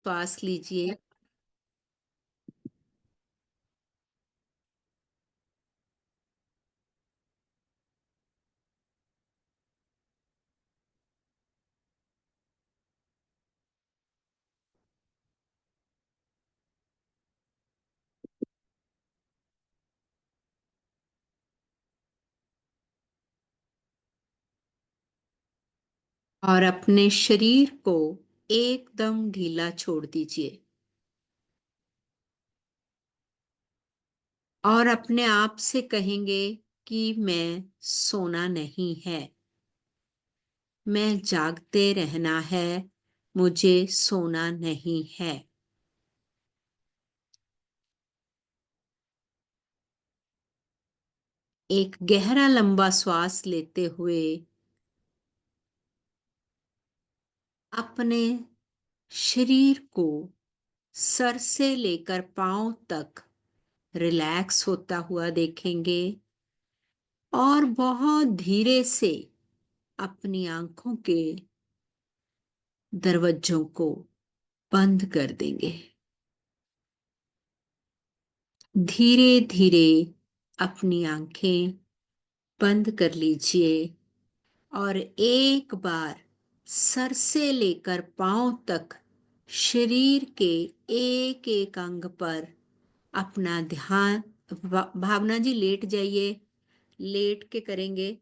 श्वास लीजिए और अपने शरीर को एकदम ढीला छोड़ दीजिए और अपने आप से कहेंगे कि मैं सोना नहीं है, मैं जागते रहना है, मुझे सोना नहीं है। एक गहरा लंबा श्वास लेते हुए अपने शरीर को सर से लेकर पांव तक रिलैक्स होता हुआ देखेंगे और बहुत धीरे से अपनी आंखों के दरवाजों को बंद कर देंगे। धीरे धीरे अपनी आंखें बंद कर लीजिए और एक बार सर से लेकर पांव तक शरीर के एक एक अंग पर अपना ध्यान। भावना जी लेट जाइए, लेट के करेंगे।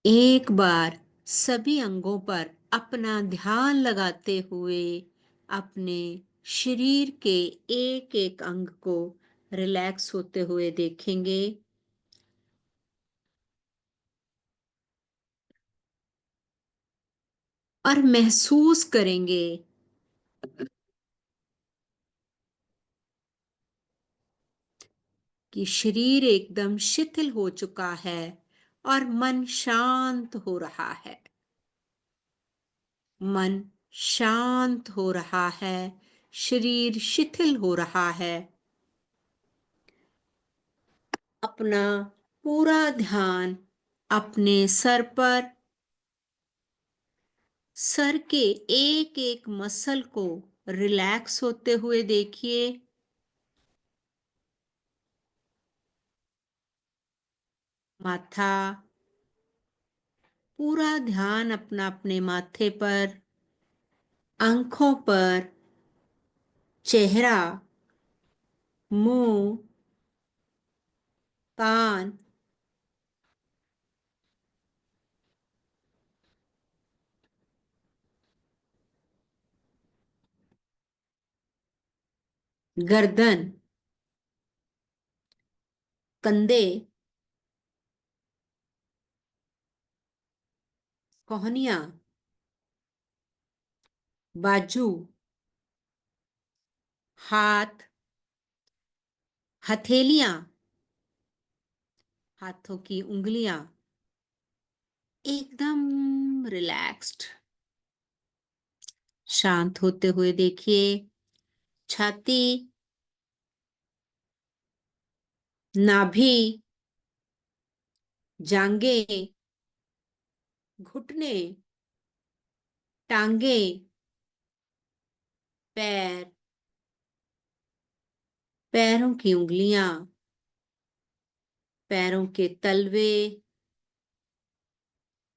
एक बार सभी अंगों पर अपना ध्यान लगाते हुए अपने शरीर के एक एक अंग को रिलैक्स होते हुए देखेंगे और महसूस करेंगे कि शरीर एकदम शिथिल हो चुका है और मन शांत हो रहा है। मन शांत हो रहा है, शरीर शिथिल हो रहा है। अपना पूरा ध्यान अपने सर पर, सर के एक एक मसल को रिलैक्स होते हुए देखिए। माथा, पूरा ध्यान अपना अपने माथे पर, आंखों पर, चेहरा, मुंह, कान, गर्दन, कंधे, कोहनियां, बाजू, हाथ, हथेलियां, हाथों की उंगलियां एकदम रिलैक्स्ड, शांत होते हुए देखिए। छाती, नाभि, जांघें, घुटने, टांगे, पैर, पैरों की उंगलियां, पैरों के तलवे,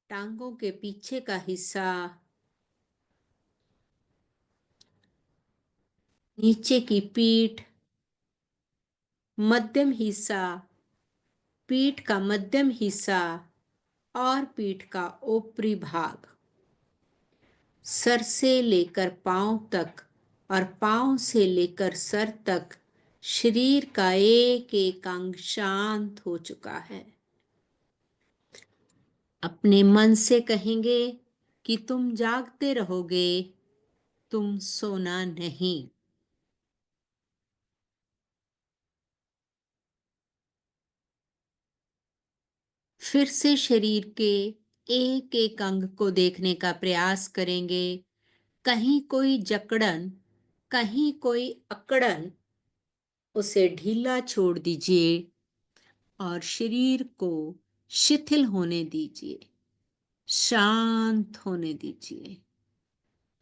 टांगों के पीछे का हिस्सा, नीचे की पीठ, मध्यम हिस्सा, पीठ का मध्यम हिस्सा और पीठ का ऊपरी भाग, सर से लेकर पांव तक और पांव से लेकर सर तक शरीर का एक एक अंग शांत हो चुका है। अपने मन से कहेंगे कि तुम जागते रहोगे, तुम सोना नहीं। फिर से शरीर के एक एक अंग को देखने का प्रयास करेंगे। कहीं कोई जकड़न, कहीं कोई अकड़न, उसे ढीला छोड़ दीजिए और शरीर को शिथिल होने दीजिए, शांत होने दीजिए।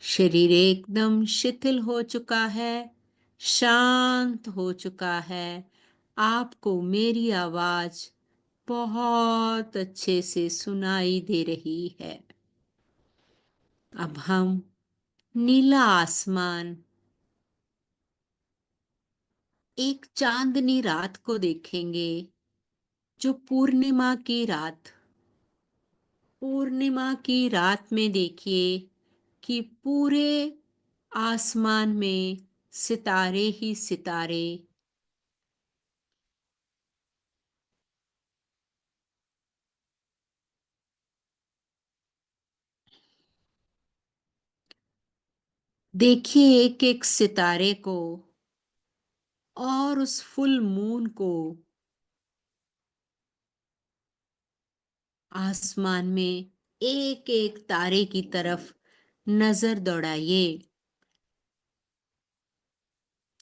शरीर एकदम शिथिल हो चुका है, शांत हो चुका है। आपको मेरी आवाज बहुत अच्छे से सुनाई दे रही है। अब हम नीला आसमान, एक चांदनी रात को देखेंगे, जो पूर्णिमा की रात में देखिए कि पूरे आसमान में सितारे ही सितारे। देखिए एक एक सितारे को और उस फुल मून को। आसमान में एक एक तारे की तरफ नजर दौड़ाइए।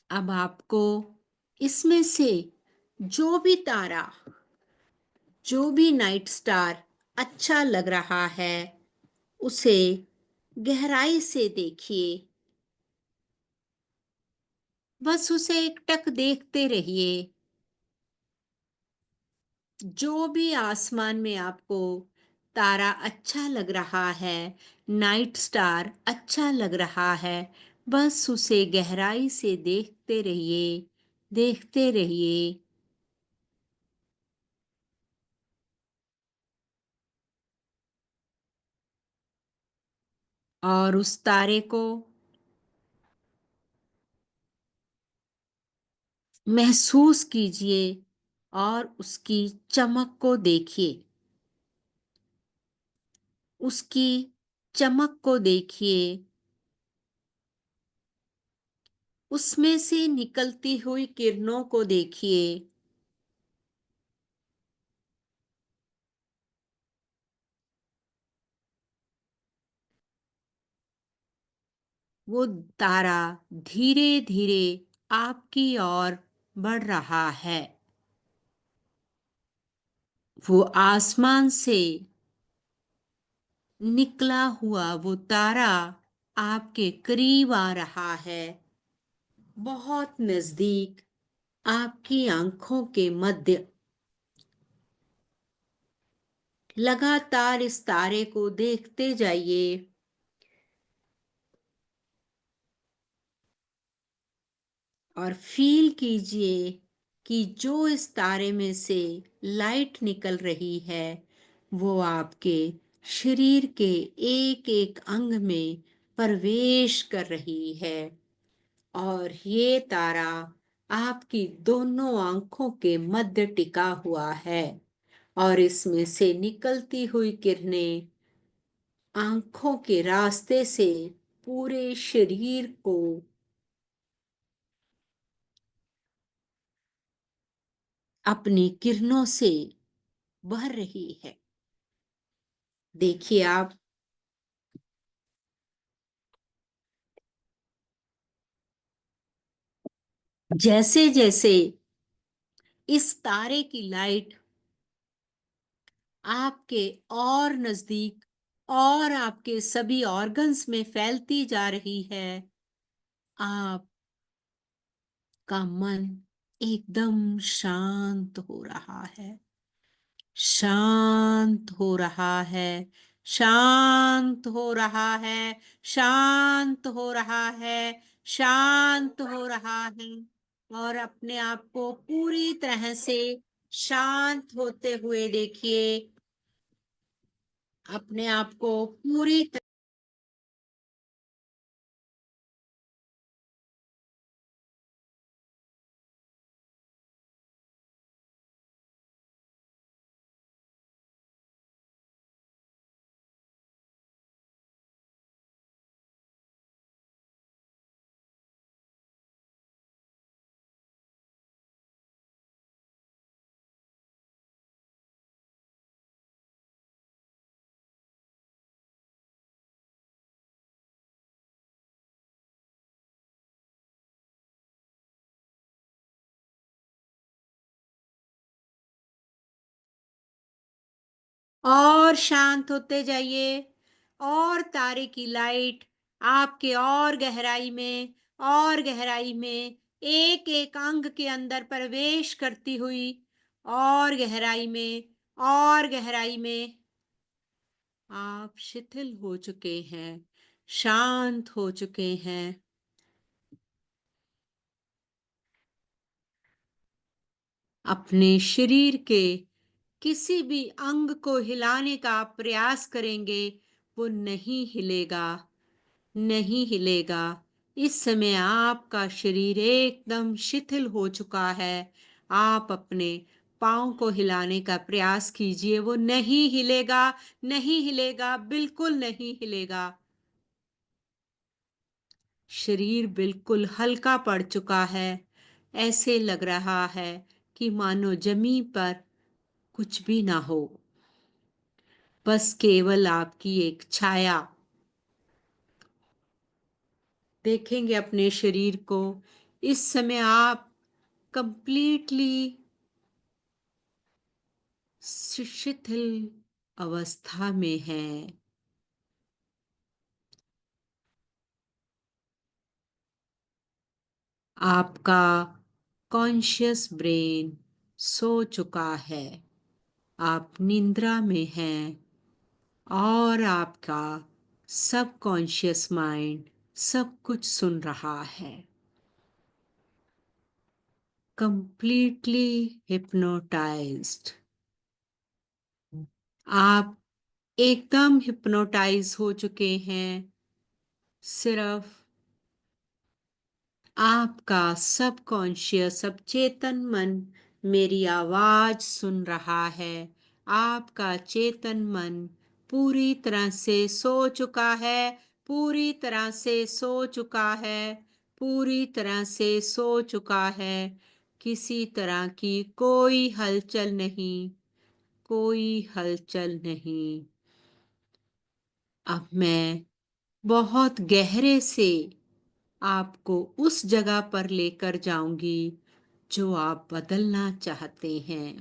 अब आपको इसमें से जो भी तारा, जो भी नाइट स्टार अच्छा लग रहा है, उसे गहराई से देखिए। बस उसे एकटक देखते रहिए। जो भी आसमान में आपको तारा अच्छा लग रहा है, नाइट स्टार अच्छा लग रहा है, बस उसे गहराई से देखते रहिए, देखते रहिए। और उस तारे को महसूस कीजिए और उसकी चमक को देखिए। उसकी चमक को देखिए। उसमें से निकलती हुई किरणों को देखिए। वो तारा धीरे धीरे आपकी ओर बढ़ रहा है। वो आसमान से निकला हुआ वो तारा आपके करीब आ रहा है, बहुत नजदीक, आपकी आंखों के मध्य। लगातार इस तारे को देखते जाइए और फील कीजिए कि जो इस तारे में से लाइट निकल रही है, वो आपके शरीर के एक एक अंग में प्रवेश कर रही है। और ये तारा आपकी दोनों आंखों के मध्य टिका हुआ है और इसमें से निकलती हुई किरणें आंखों के रास्ते से पूरे शरीर को अपनी किरणों से भर रही है। देखिए आप जैसे जैसे इस तारे की लाइट आपके और नजदीक और आपके सभी ऑर्गन्स में फैलती जा रही है, आपका मन एकदम शांत हो रहा है, शांत हो रहा है, शांत हो रहा है, शांत हो रहा है, शांत हो रहा है। और अपने आप को पूरी तरह से शांत होते हुए देखिए। अपने आप को पूरी और शांत होते जाइए। और तारे की लाइट आपके और गहराई में, और गहराई में, एक एक अंग के अंदर प्रवेश करती हुई, और गहराई में, और गहराई में। आप शिथिल हो चुके हैं, शांत हो चुके हैं। अपने शरीर के किसी भी अंग को हिलाने का प्रयास करेंगे, वो नहीं हिलेगा, नहीं हिलेगा। इस समय आपका शरीर एकदम शिथिल हो चुका है। आप अपने पाँव को हिलाने का प्रयास कीजिए, वो नहीं हिलेगा, नहीं हिलेगा, बिल्कुल नहीं हिलेगा। शरीर बिल्कुल हल्का पड़ चुका है। ऐसे लग रहा है कि मानो जमीन पर कुछ भी ना हो, बस केवल आपकी एक छाया। देखेंगे अपने शरीर को। इस समय आप कंप्लीटली शिथिल अवस्था में हैं। आपका कॉन्शियस ब्रेन सो चुका है। आप निद्रा में हैं और आपका सबकॉन्शियस माइंड सब कुछ सुन रहा है। Completely hypnotised. आप एकदम हिप्नोटाइज हो चुके हैं। सिर्फ आपका सबकॉन्शियस, सब चेतन मन मेरी आवाज सुन रहा है। आपका चेतन मन पूरी तरह से सो चुका है, पूरी तरह से सो चुका है, पूरी तरह से सो चुका है। किसी तरह की कोई हलचल नहीं, कोई हलचल नहीं। अब मैं बहुत गहरे से आपको उस जगह पर लेकर जाऊंगी जो आप बदलना चाहते हैं।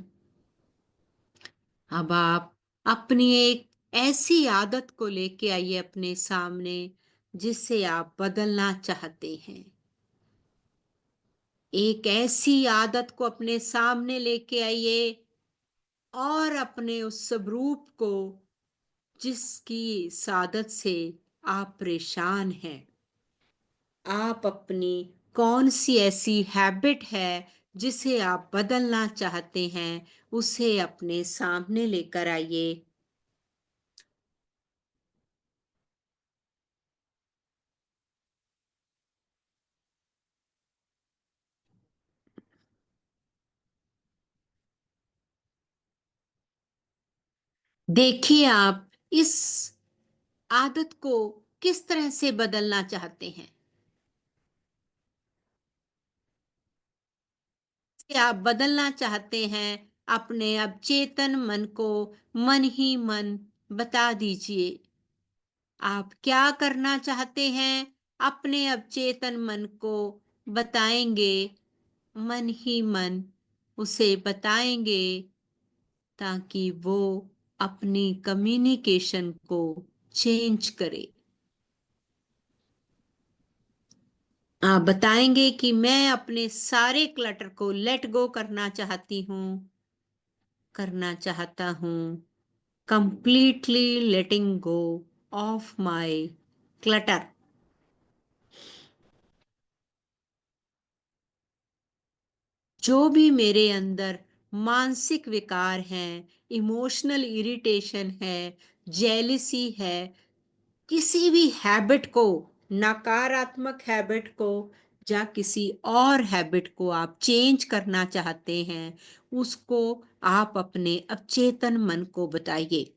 अब आप अपनी एक ऐसी आदत को लेके आइए अपने सामने जिसे आप बदलना चाहते हैं। एक ऐसी आदत को अपने सामने लेके आइए और अपने उस स्वरूप को जिसकी आदत से आप परेशान हैं। आप अपनी कौन सी ऐसी हैबिट है जिसे आप बदलना चाहते हैं, उसे अपने सामने लेकर आइए। देखिए आप इस आदत को किस तरह से बदलना चाहते हैं। कि आप बदलना चाहते हैं अपने अवचेतन मन को मन ही मन बता दीजिए। आप क्या करना चाहते हैं अपने अवचेतन मन को बताएंगे, मन ही मन उसे बताएंगे ताकि वो अपनी कम्युनिकेशन को चेंज करे। आप बताएंगे कि मैं अपने सारे क्लटर को लेट गो करना चाहती हूँ, करना चाहता हूँ। Completely letting go of my clutter. जो भी मेरे अंदर मानसिक विकार हैं, इमोशनल इरिटेशन है, जेलिसी है, किसी भी हैबिट को, नकारात्मक हैबिट को या किसी और हैबिट को आप चेंज करना चाहते हैं, उसको आप अपने अवचेतन मन को बताइए।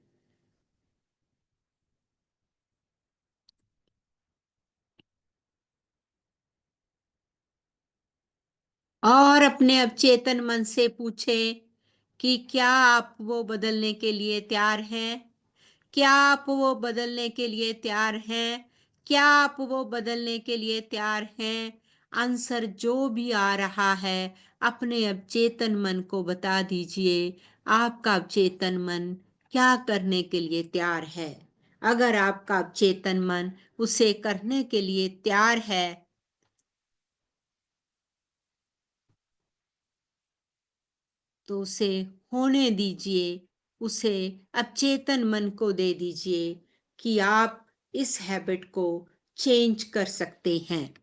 और अपने अवचेतन मन से पूछे कि क्या आप वो बदलने के लिए तैयार हैं? क्या आप वो बदलने के लिए तैयार हैं? क्या आप वो बदलने के लिए तैयार हैं? आंसर जो भी आ रहा है अपने अवचेतन मन को बता दीजिए। आपका अवचेतन मन क्या करने के लिए तैयार है। अगर आपका चेतन मन उसे करने के लिए तैयार है, तो उसे होने दीजिए। उसे अचेतन मन को दे दीजिए कि आप इस हैबिट को चेंज कर सकते हैं।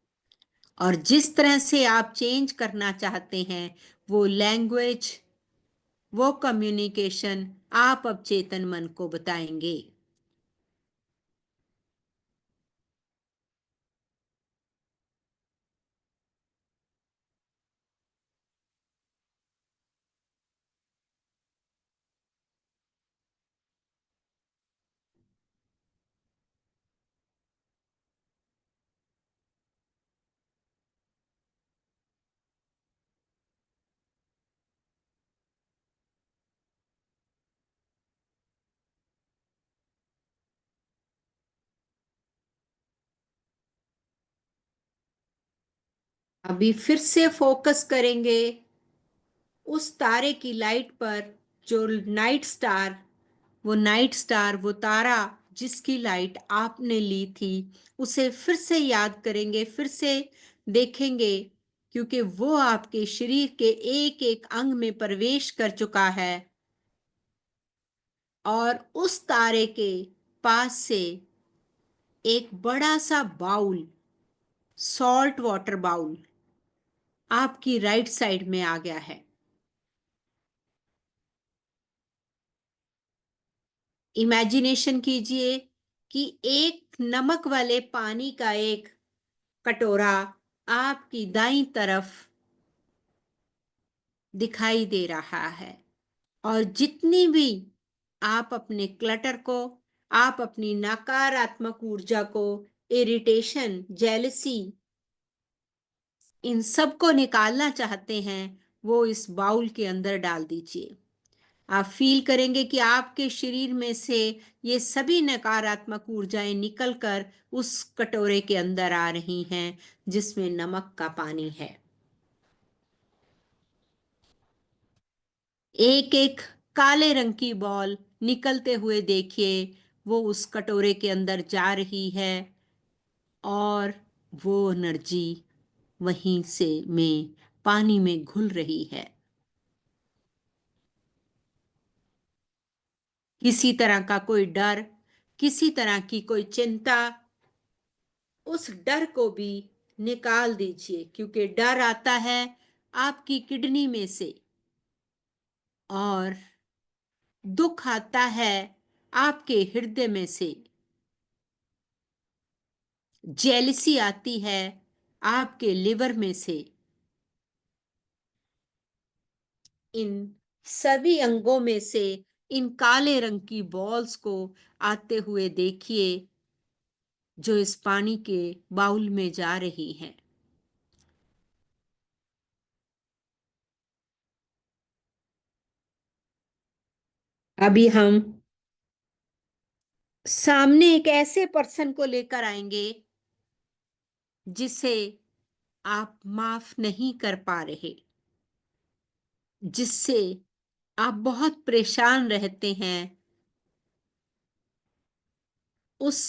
और जिस तरह से आप चेंज करना चाहते हैं, वो लैंग्वेज, वो कम्युनिकेशन आप अब चेतन मन को बताएंगे। अभी फिर से फोकस करेंगे उस तारे की लाइट पर, जो नाइट स्टार, वो नाइट स्टार, वो तारा जिसकी लाइट आपने ली थी, उसे फिर से याद करेंगे, फिर से देखेंगे, क्योंकि वो आपके शरीर के एक एक अंग में प्रवेश कर चुका है। और उस तारे के पास से एक बड़ा सा बाउल, सॉल्ट वाटर बाउल, आपकी राइट साइड में आ गया है। इमेजिनेशन कीजिए कि एक नमक वाले पानी का एक कटोरा आपकी दाईं तरफ दिखाई दे रहा है। और जितनी भी आप अपने क्लटर को, आप अपनी नकारात्मक ऊर्जा को, इरिटेशन, जेलसी, इन सब को निकालना चाहते हैं, वो इस बाउल के अंदर डाल दीजिए। आप फील करेंगे कि आपके शरीर में से ये सभी नकारात्मक ऊर्जाएं निकलकर उस कटोरे के अंदर आ रही हैं, जिसमें नमक का पानी है। एक एक काले रंग की बॉल निकलते हुए देखिए, वो उस कटोरे के अंदर जा रही है, और वो एनर्जी वहीं से में पानी में घुल रही है। किसी तरह का कोई डर, किसी तरह की कोई चिंता, उस डर को भी निकाल दीजिए, क्योंकि डर आता है आपकी किडनी में से, और दुख आता है आपके हृदय में से, जेलसी आती है आपके लिवर में से। इन सभी अंगों में से इन काले रंग की बॉल्स को आते हुए देखिए, जो इस पानी के बाउल में जा रही हैं। अभी हम सामने एक ऐसे पर्सन को लेकर आएंगे जिसे आप माफ नहीं कर पा रहे, जिससे आप बहुत परेशान रहते हैं। उस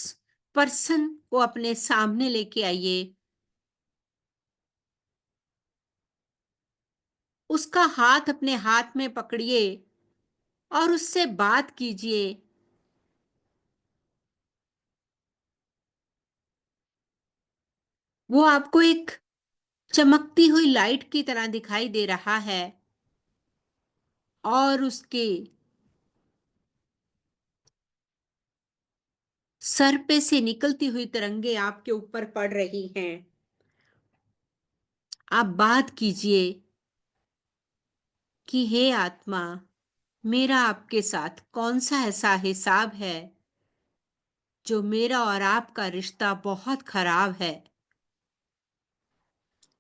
पर्सन को अपने सामने लेके आइए, उसका हाथ अपने हाथ में पकड़िए और उससे बात कीजिए। वो आपको एक चमकती हुई लाइट की तरह दिखाई दे रहा है, और उसके सर पे से निकलती हुई तरंगे आपके ऊपर पड़ रही हैं। आप बात कीजिए कि हे आत्मा, मेरा आपके साथ कौन सा ऐसा हिसाब है जो मेरा और आपका रिश्ता बहुत खराब है।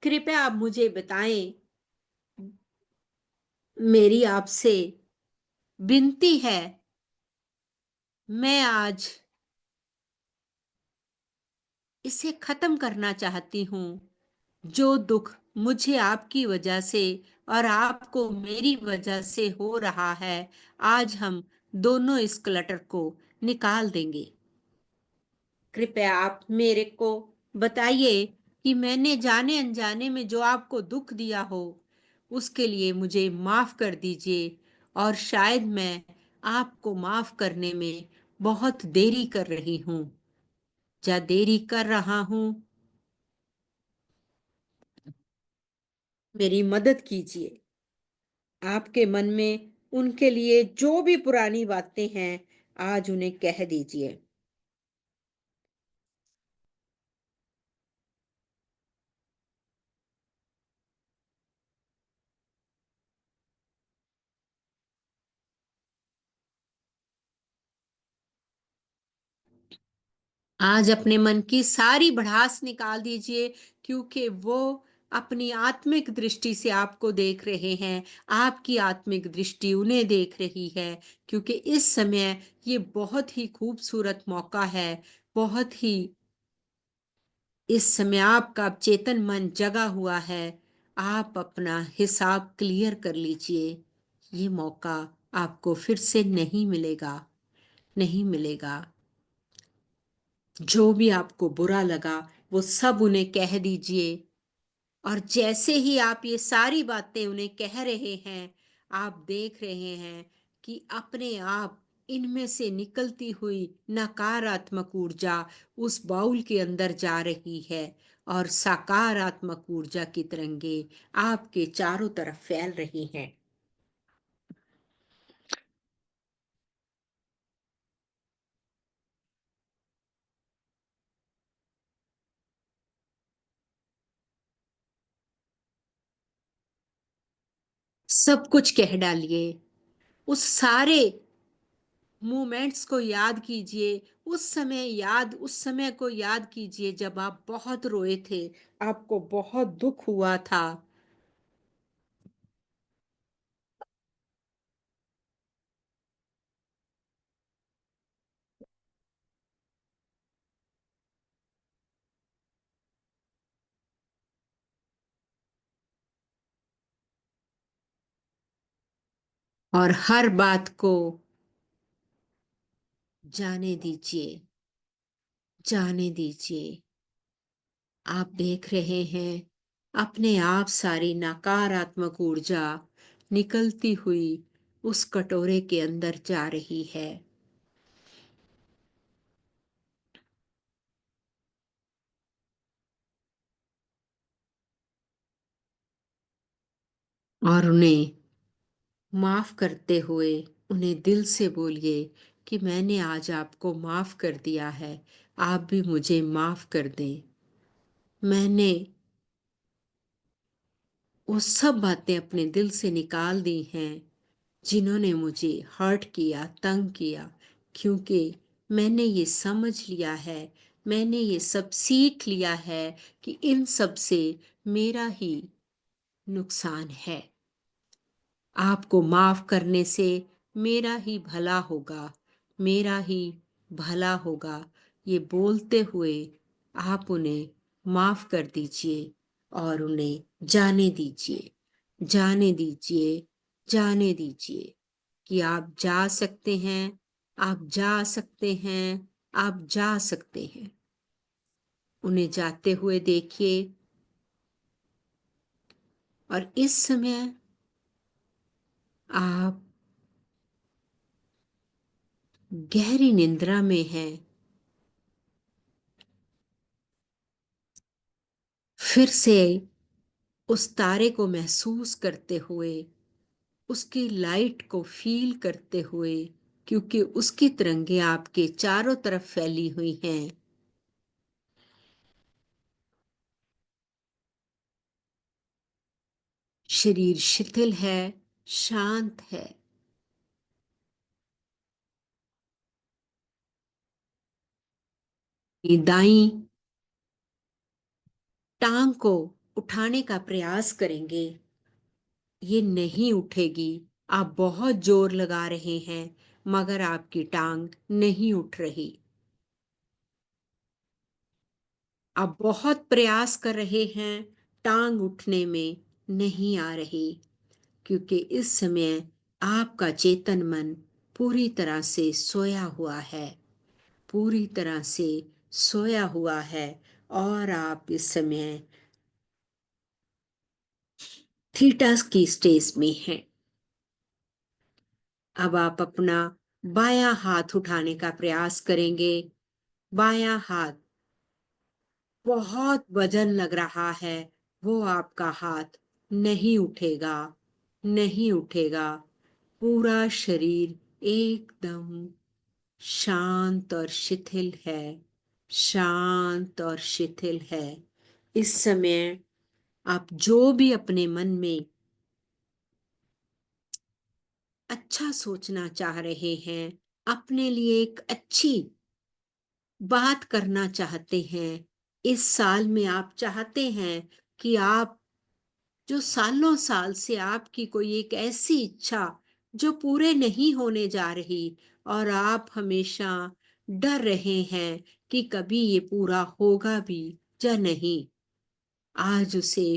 कृपया आप मुझे बताएं। मेरी आपसे विनती है, मैं आज इसे खत्म करना चाहती हूँ। जो दुख मुझे आपकी वजह से और आपको मेरी वजह से हो रहा है, आज हम दोनों इस क्लटर को निकाल देंगे। कृपया आप मेरे को बताइए कि मैंने जाने अनजाने में जो आपको दुख दिया हो, उसके लिए मुझे माफ कर दीजिए। और शायद मैं आपको माफ करने में बहुत देरी कर रही हूँ, या देरी कर रहा हूँ। मेरी मदद कीजिए। आपके मन में उनके लिए जो भी पुरानी बातें हैं, आज उन्हें कह दीजिए। आज अपने मन की सारी भड़ास निकाल दीजिए, क्योंकि वो अपनी आत्मिक दृष्टि से आपको देख रहे हैं। आपकी आत्मिक दृष्टि उन्हें देख रही है, क्योंकि इस समय ये बहुत ही खूबसूरत मौका है। बहुत ही इस समय आपका चेतन मन जगा हुआ है। आप अपना हिसाब क्लियर कर लीजिए। ये मौका आपको फिर से नहीं मिलेगा, नहीं मिलेगा। जो भी आपको बुरा लगा वो सब उन्हें कह दीजिए। और जैसे ही आप ये सारी बातें उन्हें कह रहे हैं, आप देख रहे हैं कि अपने आप इनमें से निकलती हुई नकारात्मक ऊर्जा उस बाउल के अंदर जा रही है, और सकारात्मक ऊर्जा की तरंगे आपके चारों तरफ फैल रही हैं। सब कुछ कह डालिए। उस सारे मोमेंट्स को याद कीजिए। उस समय को याद कीजिए जब आप बहुत रोए थे, आपको बहुत दुख हुआ था। और हर बात को जाने दीजिए, जाने दीजिए। आप देख रहे हैं अपने आप सारी नकारात्मक ऊर्जा निकलती हुई उस कटोरे के अंदर जा रही है। और उन्हें माफ करते हुए उन्हें दिल से बोलिए कि मैंने आज आपको माफ कर दिया है, आप भी मुझे माफ कर दें। मैंने वो सब बातें अपने दिल से निकाल दी हैं जिन्होंने मुझे हर्ट किया, तंग किया, क्योंकि मैंने ये समझ लिया है, मैंने ये सब सीख लिया है कि इन सब से मेरा ही नुकसान है। आपको माफ करने से मेरा ही भला होगा, मेरा ही भला होगा। ये बोलते हुए आप उन्हें माफ कर दीजिए और उन्हें जाने दीजिए, जाने दीजिए, जाने दीजिए कि आप जा सकते हैं, आप जा सकते हैं, आप जा सकते हैं। उन्हें जाते हुए देखिए। और इस समय आप गहरी निद्रा में हैं। फिर से उस तारे को महसूस करते हुए, उसकी लाइट को फील करते हुए, क्योंकि उसकी तरंगे आपके चारों तरफ फैली हुई हैं। शरीर शिथिल है, शांत है। दाईं टांग को उठाने का प्रयास करेंगे, ये नहीं उठेगी। आप बहुत जोर लगा रहे हैं, मगर आपकी टांग नहीं उठ रही। आप बहुत प्रयास कर रहे हैं, टांग उठने में नहीं आ रही, क्योंकि इस समय आपका चेतन मन पूरी तरह से सोया हुआ है, पूरी तरह से सोया हुआ है। और आप इस समय थीटा की स्टेज में हैं। अब आप अपना बायां हाथ उठाने का प्रयास करेंगे। बायां हाथ बहुत वजन लग रहा है, वो आपका हाथ नहीं उठेगा, नहीं उठेगा। पूरा शरीर एकदम शांत और शिथिल है, शांत और शिथिल है। इस समय आप जो भी अपने मन में अच्छा सोचना चाह रहे हैं, अपने लिए एक अच्छी बात करना चाहते हैं, इस साल में आप चाहते हैं कि आप जो सालों साल से आपकी कोई एक ऐसी इच्छा जो पूरे नहीं होने जा रही और आप हमेशा डर रहे हैं कि कभी ये पूरा होगा भी या नहीं, आज उसे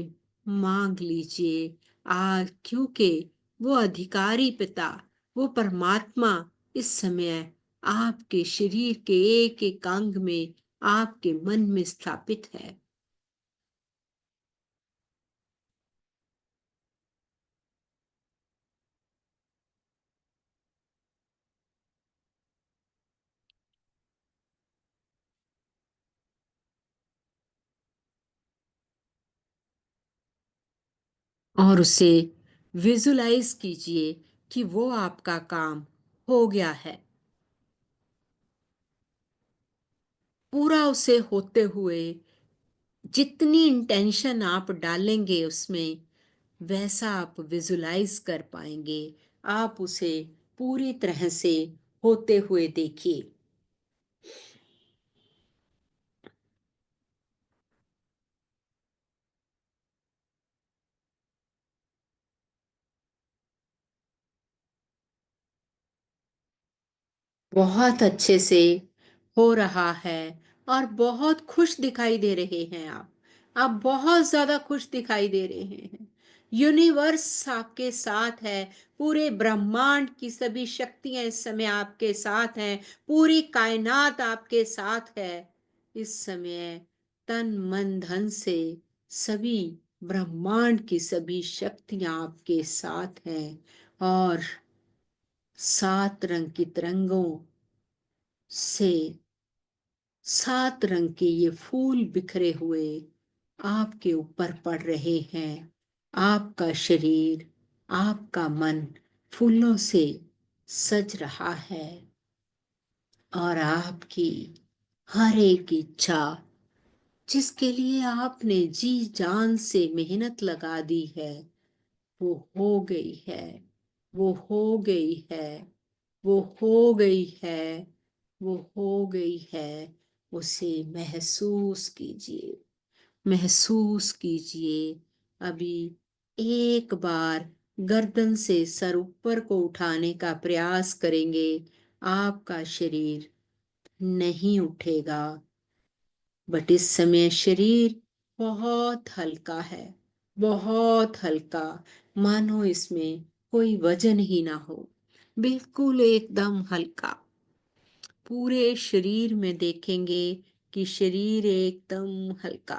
मांग लीजिए। आज क्योंकि वो अधिकारी पिता, वो परमात्मा इस समय आपके शरीर के एक एक अंग में, आपके मन में स्थापित है। और उसे विजुलाइज कीजिए कि वो आपका काम हो गया है। पूरा उसे होते हुए जितनी इंटेंशन आप डालेंगे उसमें, वैसा आप विजुलाइज कर पाएंगे। आप उसे पूरी तरह से होते हुए देखिए। बहुत अच्छे से हो रहा है और बहुत खुश दिखाई दे रहे हैं आप बहुत ज्यादा खुश दिखाई दे रहे हैं। यूनिवर्स आपके साथ है, पूरे ब्रह्मांड की सभी शक्तियां इस समय आपके साथ हैं, पूरी कायनात आपके साथ है। इस समय तन मन धन से सभी ब्रह्मांड की सभी शक्तियां आपके साथ हैं। और 7 रंग की तरंगों से 7 रंग के ये फूल बिखरे हुए आपके ऊपर पड़ रहे हैं। आपका शरीर, आपका मन फूलों से सज रहा है और आपकी हर एक इच्छा, जिसके लिए आपने जी जान से मेहनत लगा दी है, वो हो गई है, वो हो गई है, वो हो गई है, वो हो गई है। उसे महसूस कीजिए, महसूस कीजिए। अभी एक बार गर्दन से सर ऊपर को उठाने का प्रयास करेंगे, आपका शरीर नहीं उठेगा, बट इस समय शरीर बहुत हल्का है, बहुत हल्का, मानो इसमें कोई वजन ही ना हो, बिल्कुल एकदम हल्का। पूरे शरीर में देखेंगे कि शरीर एकदम हल्का।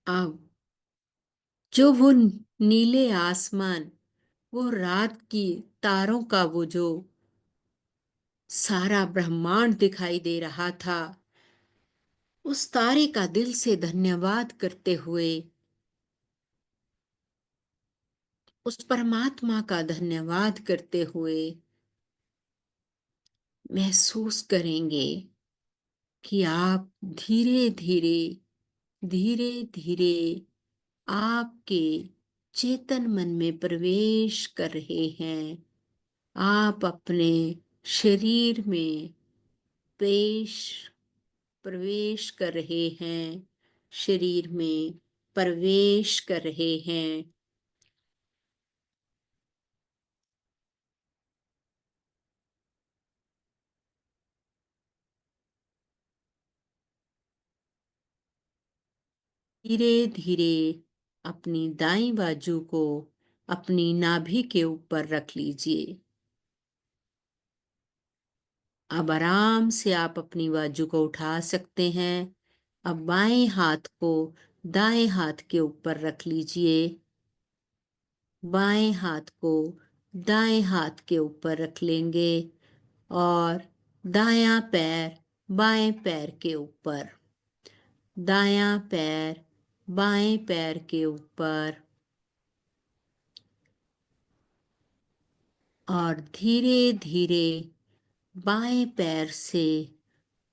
अब जो वो नीले आसमान, वो रात की तारों का वो जो सारा ब्रह्मांड दिखाई दे रहा था, उस तारे का दिल से धन्यवाद करते हुए, उस परमात्मा का धन्यवाद करते हुए महसूस करेंगे कि आप धीरे धीरे, धीरे धीरे आपके चेतन मन में प्रवेश कर रहे हैं। आप अपने शरीर में पेश प्रवेश कर रहे हैं, शरीर में प्रवेश कर रहे हैं। धीरे धीरे अपनी दाईं बाजू को अपनी नाभि के ऊपर रख लीजिए। अब आराम से आप अपनी बाजू को उठा सकते हैं। अब बाएं हाथ को दाएं हाथ के ऊपर रख लीजिए। बाएं हाथ को दाएं हाथ के ऊपर रख लेंगे और दायां पैर बाएं पैर के ऊपर, दायां पैर बाएं पैर के ऊपर, और धीरे धीरे बाएं पैर से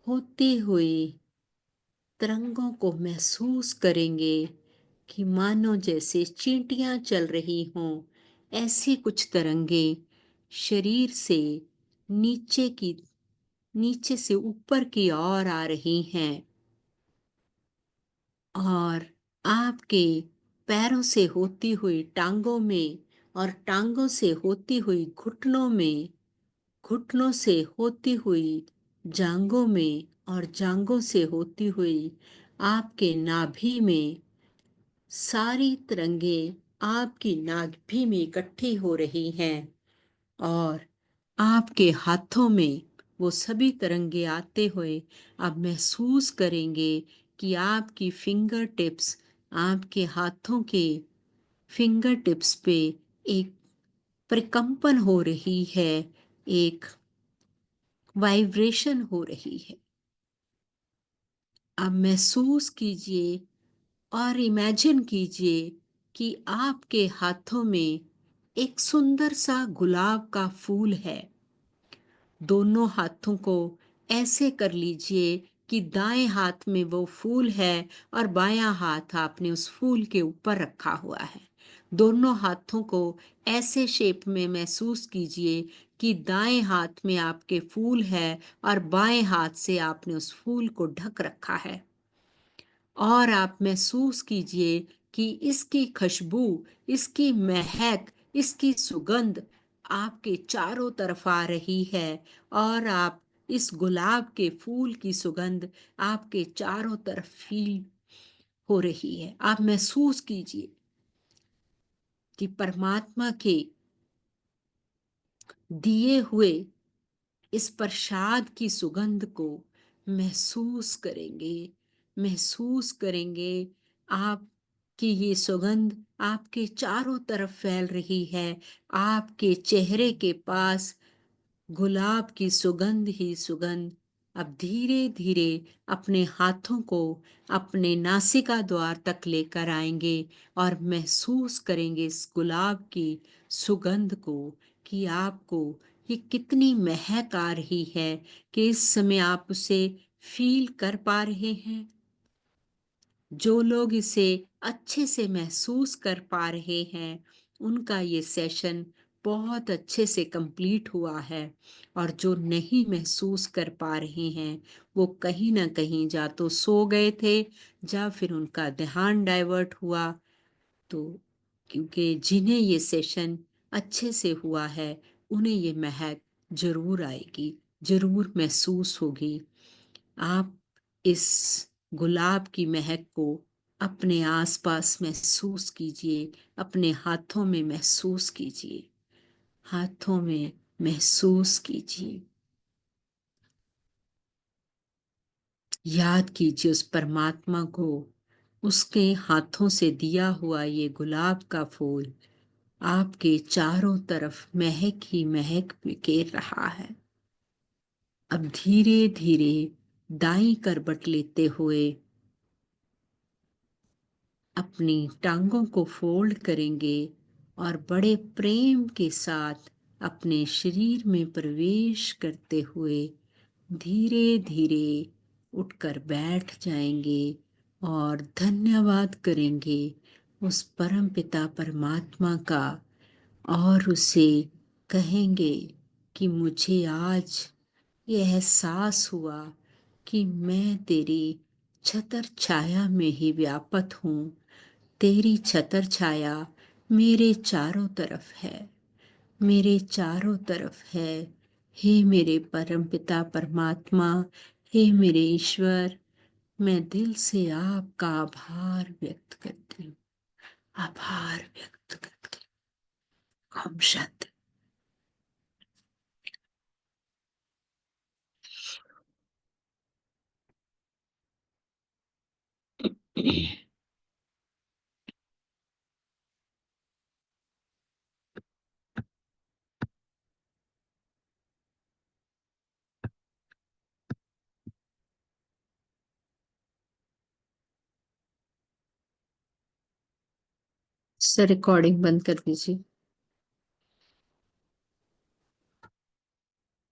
होती हुई तरंगों को महसूस करेंगे कि मानो जैसे चींटियां चल रही हों, ऐसी कुछ तरंगे शरीर से नीचे से ऊपर की ओर आ रही हैं और आपके पैरों से होती हुई टांगों में और टांगों से होती हुई घुटनों में, घुटनों से होती हुई जांघों में और जांघों से होती हुई आपके नाभि में, सारी तरंगे आपकी नाभि में इकट्ठी हो रही हैं और आपके हाथों में वो सभी तरंगे आते हुए आप महसूस करेंगे कि आपकी फिंगर टिप्स, आपके हाथों के फिंगर टिप्स पे एक प्रकंपन हो रही है, एक वाइब्रेशन हो रही है। आप महसूस कीजिए और इमेजिन कीजिए कि आपके हाथों में एक सुंदर सा गुलाब का फूल है। दोनों हाथों को ऐसे कर लीजिए कि दाएं हाथ में वो फूल है और बायां हाथ आपने उस फूल के ऊपर रखा हुआ है। दोनों हाथों को ऐसे शेप में महसूस कीजिए कि दाएं हाथ में आपके फूल है और बाएं हाथ से आपने उस फूल को ढक रखा है। और आप महसूस कीजिए कि इसकी खुशबू, इसकी महक, इसकी सुगंध आपके चारों तरफ आ रही है और आप इस गुलाब के फूल की सुगंध आपके चारों तरफ फील हो रही है। आप महसूस कीजिए कि परमात्मा के दिए हुए इस प्रसाद की सुगंध को महसूस करेंगे, महसूस करेंगे। आपकी ये सुगंध आपके चारों तरफ फैल रही है। आपके चेहरे के पास गुलाब की सुगंध ही सुगंध। अब धीरे धीरे अपने हाथों को अपने नासिका द्वार तक लेकर आएंगे और महसूस करेंगे इस गुलाब की सुगंध को कि आपको ये कितनी महक आ रही है कि इस समय आप उसे फील कर पा रहे हैं। जो लोग इसे अच्छे से महसूस कर पा रहे हैं, उनका ये सेशन बहुत अच्छे से कंप्लीट हुआ है और जो नहीं महसूस कर पा रहे हैं, वो कहीं ना कहीं जा तो सो गए थे, या फिर उनका ध्यान डाइवर्ट हुआ। तो क्योंकि जिन्हें ये सेशन अच्छे से हुआ है, उन्हें ये महक जरूर आएगी, जरूर महसूस होगी। आप इस गुलाब की महक को अपने आसपास महसूस कीजिए, अपने हाथों में महसूस कीजिए, हाथों में महसूस कीजिए। याद कीजिए उस परमात्मा को, उसके हाथों से दिया हुआ ये गुलाब का फूल आपके चारों तरफ महक ही महक बिखेर रहा है। अब धीरे धीरे दाईं करवट लेते हुए अपनी टांगों को फोल्ड करेंगे और बड़े प्रेम के साथ अपने शरीर में प्रवेश करते हुए धीरे धीरे उठकर बैठ जाएंगे और धन्यवाद करेंगे उस परम पिता परमात्मा का और उसे कहेंगे कि मुझे आज यह एहसास हुआ कि मैं तेरी छतर छाया में ही व्यापत हूँ। तेरी छतर छाया मेरे चारों तरफ है, मेरे चारों तरफ है। हे मेरे परमपिता परमात्मा, हे मेरे ईश्वर, मैं दिल से आपका आभार व्यक्त करती हूँ। आभार व्यक्त करती हूँ। ओम शांति। सर रिकॉर्डिंग बंद कर दीजिए।